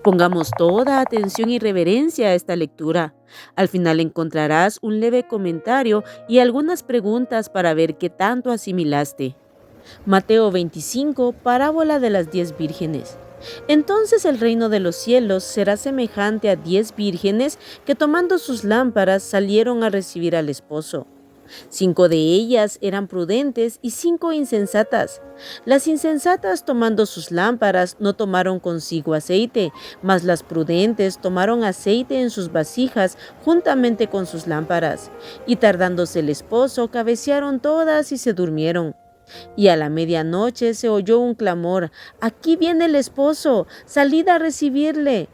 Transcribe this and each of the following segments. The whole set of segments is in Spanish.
Pongamos toda atención y reverencia a esta lectura. Al final encontrarás un leve comentario y algunas preguntas para ver qué tanto asimilaste. Mateo 25, parábola de las 10 vírgenes. Entonces el reino de los cielos será semejante a 10 vírgenes que tomando sus lámparas salieron a recibir al esposo. 5 de ellas eran prudentes y 5 insensatas. Las insensatas tomando sus lámparas no tomaron consigo aceite, mas las prudentes tomaron aceite en sus vasijas juntamente con sus lámparas. Y tardándose el esposo, cabecearon todas y se durmieron. Y a la medianoche se oyó un clamor: «Aquí viene el esposo, salid a recibirle».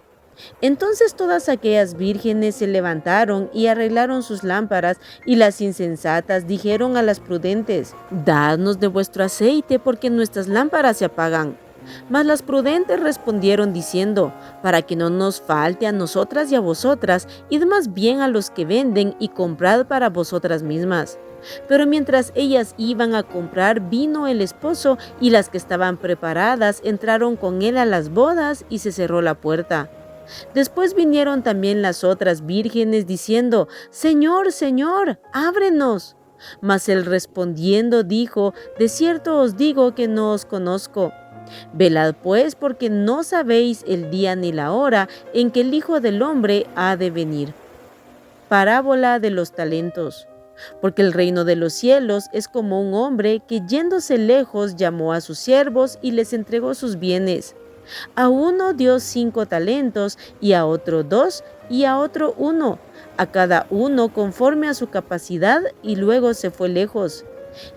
Entonces todas aquellas vírgenes se levantaron y arreglaron sus lámparas, y las insensatas dijeron a las prudentes: «Dadnos de vuestro aceite, porque nuestras lámparas se apagan». Mas las prudentes respondieron diciendo: «Para que no nos falte a nosotras y a vosotras, id más bien a los que venden y comprad para vosotras mismas». Pero mientras ellas iban a comprar, vino el esposo, y las que estaban preparadas entraron con él a las bodas, y se cerró la puerta. Después vinieron también las otras vírgenes diciendo: «Señor, Señor, ábrenos». Mas él respondiendo dijo: «De cierto os digo que no os conozco. Velad pues, porque no sabéis el día ni la hora en que el Hijo del Hombre ha de venir». Parábola de los talentos. Porque el reino de los cielos es como un hombre que, yéndose lejos, llamó a sus siervos y les entregó sus bienes. A uno dio 5 talentos, y a otro 2, y a otro 1, a cada uno conforme a su capacidad, y luego se fue lejos.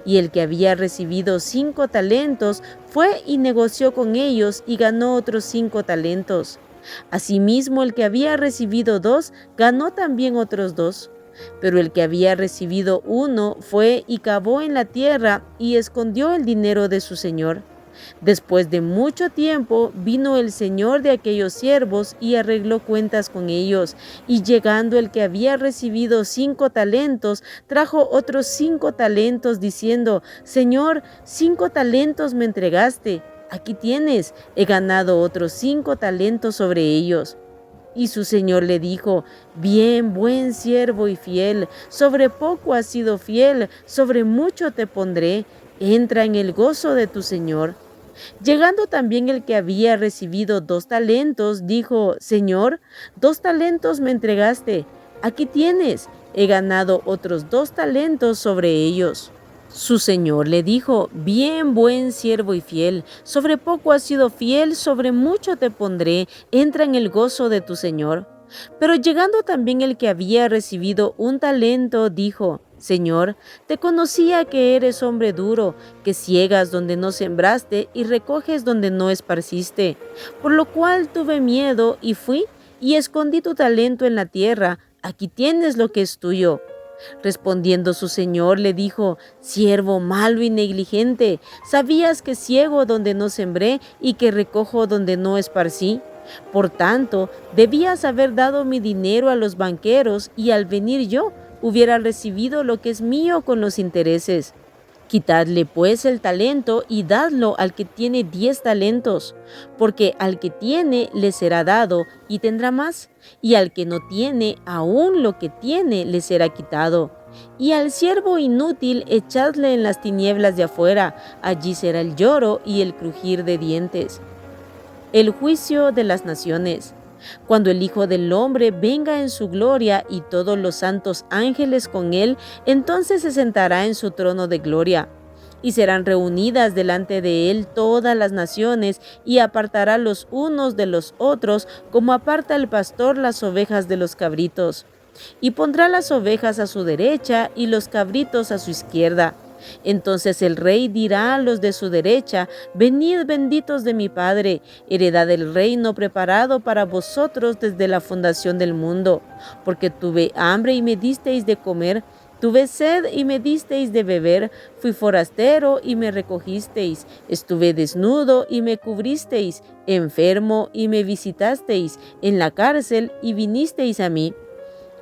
Y el que había recibido 5 talentos fue y negoció con ellos, y ganó otros 5 talentos. Asimismo, el que había recibido 2 ganó también otros 2. Pero el que había recibido 1 fue y cavó en la tierra y escondió el dinero de su señor. Después de mucho tiempo vino el señor de aquellos siervos y arregló cuentas con ellos. Y llegando el que había recibido 5 talentos, trajo otros 5 talentos, diciendo: «Señor, 5 talentos me entregaste. Aquí tienes, he ganado otros 5 talentos sobre ellos». Y su señor le dijo: «Bien, buen siervo y fiel, sobre poco has sido fiel, sobre mucho te pondré, entra en el gozo de tu señor». Llegando también el que había recibido 2 talentos, dijo: «Señor, 2 talentos me entregaste, aquí tienes, he ganado otros 2 talentos sobre ellos». Su señor le dijo: «Bien, buen siervo y fiel, sobre poco has sido fiel, sobre mucho te pondré, entra en el gozo de tu señor». Pero llegando también el que había recibido 1 talento, dijo: «Señor, te conocía que eres hombre duro, que ciegas donde no sembraste y recoges donde no esparciste. Por lo cual tuve miedo y fui y escondí tu talento en la tierra. Aquí tienes lo que es tuyo». Respondiendo su señor le dijo: «Siervo malo y negligente, ¿sabías que ciego donde no sembré y que recojo donde no esparcí? Por tanto, debías haber dado mi dinero a los banqueros, y al venir yo hubiera recibido lo que es mío con los intereses. Quitadle pues el talento y dadlo al que tiene 10 talentos, porque al que tiene le será dado y tendrá más, y al que no tiene, aún lo que tiene le será quitado. Y al siervo inútil echadle en las tinieblas de afuera, allí será el lloro y el crujir de dientes». El juicio de las naciones. Cuando el Hijo del Hombre venga en su gloria y todos los santos ángeles con él, entonces se sentará en su trono de gloria. Y serán reunidas delante de él todas las naciones, y apartará los unos de los otros, como aparta el pastor las ovejas de los cabritos. Y pondrá las ovejas a su derecha y los cabritos a su izquierda. Entonces el rey dirá a los de su derecha: «Venid, benditos de mi Padre, heredad del reino preparado para vosotros desde la fundación del mundo. Porque tuve hambre y me disteis de comer, tuve sed y me disteis de beber, fui forastero y me recogisteis, estuve desnudo y me cubristeis, enfermo y me visitasteis, en la cárcel y vinisteis a mí».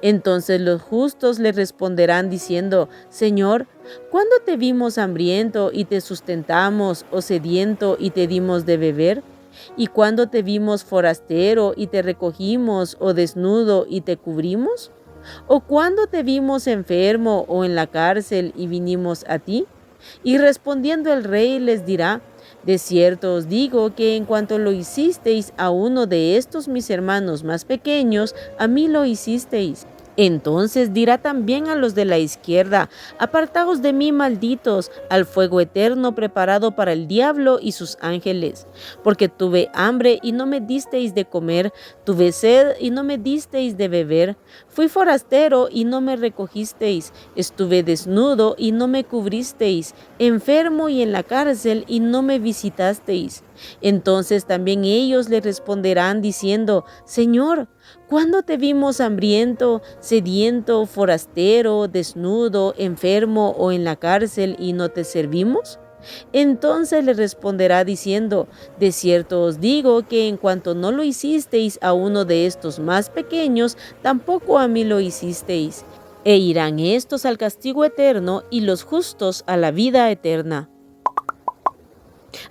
Entonces los justos le responderán diciendo: «Señor, ¿cuándo te vimos hambriento y te sustentamos, o sediento y te dimos de beber? ¿Y cuándo te vimos forastero y te recogimos, o desnudo y te cubrimos? ¿O cuándo te vimos enfermo o en la cárcel y vinimos a ti? Y respondiendo el rey les dirá: de cierto os digo que en cuanto lo hicisteis a uno de estos mis hermanos más pequeños, a mí lo hicisteis. Entonces dirá también a los de la izquierda: apartaos de mí, malditos, al fuego eterno preparado para el diablo y sus ángeles. Porque tuve hambre y no me disteis de comer, tuve sed y no me disteis de beber, fui forastero y no me recogisteis, estuve desnudo y no me cubristeis, enfermo y en la cárcel y no me visitasteis. Entonces también ellos le responderán diciendo: Señor, ¿cuándo te vimos hambriento, sediento, forastero, desnudo, enfermo o en la cárcel y no te servimos? Entonces le responderá diciendo: de cierto os digo que en cuanto no lo hicisteis a uno de estos más pequeños, tampoco a mí lo hicisteis. E irán estos al castigo eterno y los justos a la vida eterna.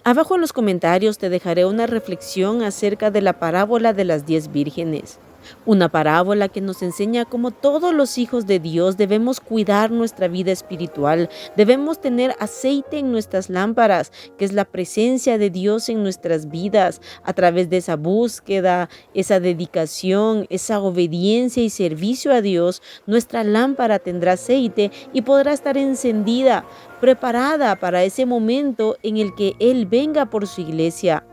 Abajo en los comentarios te dejaré una reflexión acerca de la parábola de las 10 vírgenes. Una parábola que nos enseña cómo todos los hijos de Dios debemos cuidar nuestra vida espiritual, debemos tener aceite en nuestras lámparas, que es la presencia de Dios en nuestras vidas. A través de esa búsqueda, esa dedicación, esa obediencia y servicio a Dios, nuestra lámpara tendrá aceite y podrá estar encendida, preparada para ese momento en el que Él venga por su iglesia.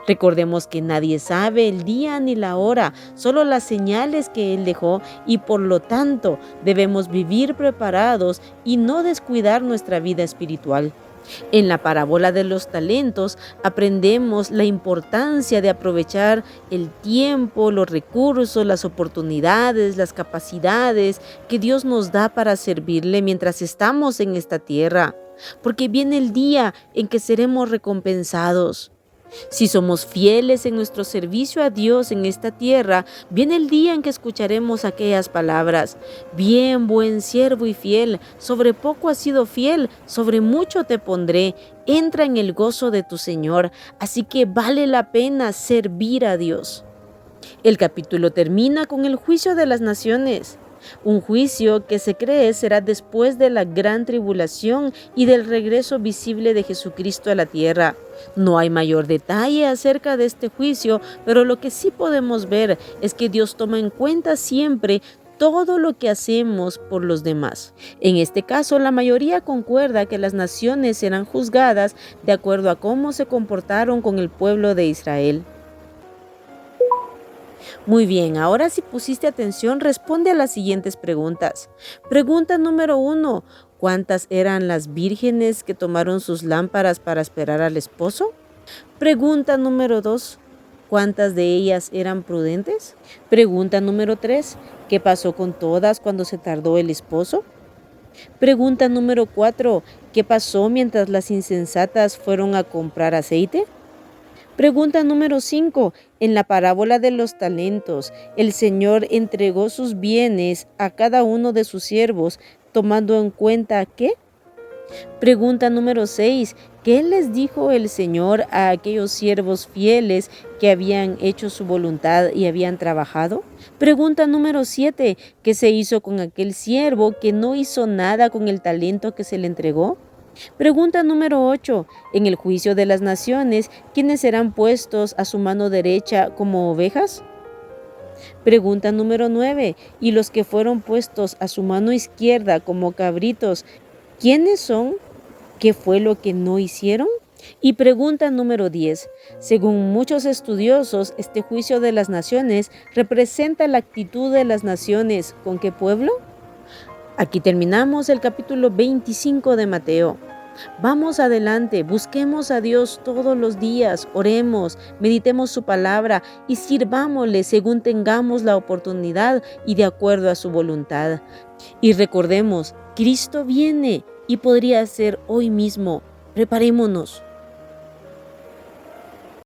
Recordemos que nadie sabe el día ni la hora, solo las señales que Él dejó, y por lo tanto debemos vivir preparados y no descuidar nuestra vida espiritual. En la parábola de los talentos aprendemos la importancia de aprovechar el tiempo, los recursos, las oportunidades, las capacidades que Dios nos da para servirle mientras estamos en esta tierra, porque viene el día en que seremos recompensados. Si somos fieles en nuestro servicio a Dios en esta tierra, viene el día en que escucharemos aquellas palabras: bien, buen siervo y fiel, sobre poco has sido fiel, sobre mucho te pondré, entra en el gozo de tu Señor. Así que vale la pena servir a Dios. El capítulo termina con el juicio de las naciones. Un juicio que se cree será después de la gran tribulación y del regreso visible de Jesucristo a la tierra. No hay mayor detalle acerca de este juicio, pero lo que sí podemos ver es que Dios toma en cuenta siempre todo lo que hacemos por los demás. En este caso, la mayoría concuerda que las naciones serán juzgadas de acuerdo a cómo se comportaron con el pueblo de Israel. Muy bien, ahora si pusiste atención, responde a las siguientes preguntas. Pregunta número 1. ¿Cuántas eran las vírgenes que tomaron sus lámparas para esperar al esposo? Pregunta número 2. ¿Cuántas de ellas eran prudentes? Pregunta número 3. ¿Qué pasó con todas cuando se tardó el esposo? Pregunta número 4. ¿Qué pasó mientras las insensatas fueron a comprar aceite? Pregunta número 5. En la parábola de los talentos, el Señor entregó sus bienes a cada uno de sus siervos, tomando en cuenta ¿qué? Pregunta número 6. ¿Qué les dijo el Señor a aquellos siervos fieles que habían hecho su voluntad y habían trabajado? Pregunta número 7. ¿Qué se hizo con aquel siervo que no hizo nada con el talento que se le entregó? Pregunta número 8. En el juicio de las naciones, ¿quiénes serán puestos a su mano derecha como ovejas? Pregunta número 9. ¿Y los que fueron puestos a su mano izquierda como cabritos, quiénes son? ¿Qué fue lo que no hicieron? Y pregunta número 10. Según muchos estudiosos, este juicio de las naciones representa la actitud de las naciones. ¿Con qué pueblo? Aquí terminamos el capítulo 25 de Mateo. Vamos adelante, busquemos a Dios todos los días, oremos, meditemos su palabra y sirvámosle según tengamos la oportunidad y de acuerdo a su voluntad. Y recordemos, Cristo viene y podría ser hoy mismo. Preparémonos.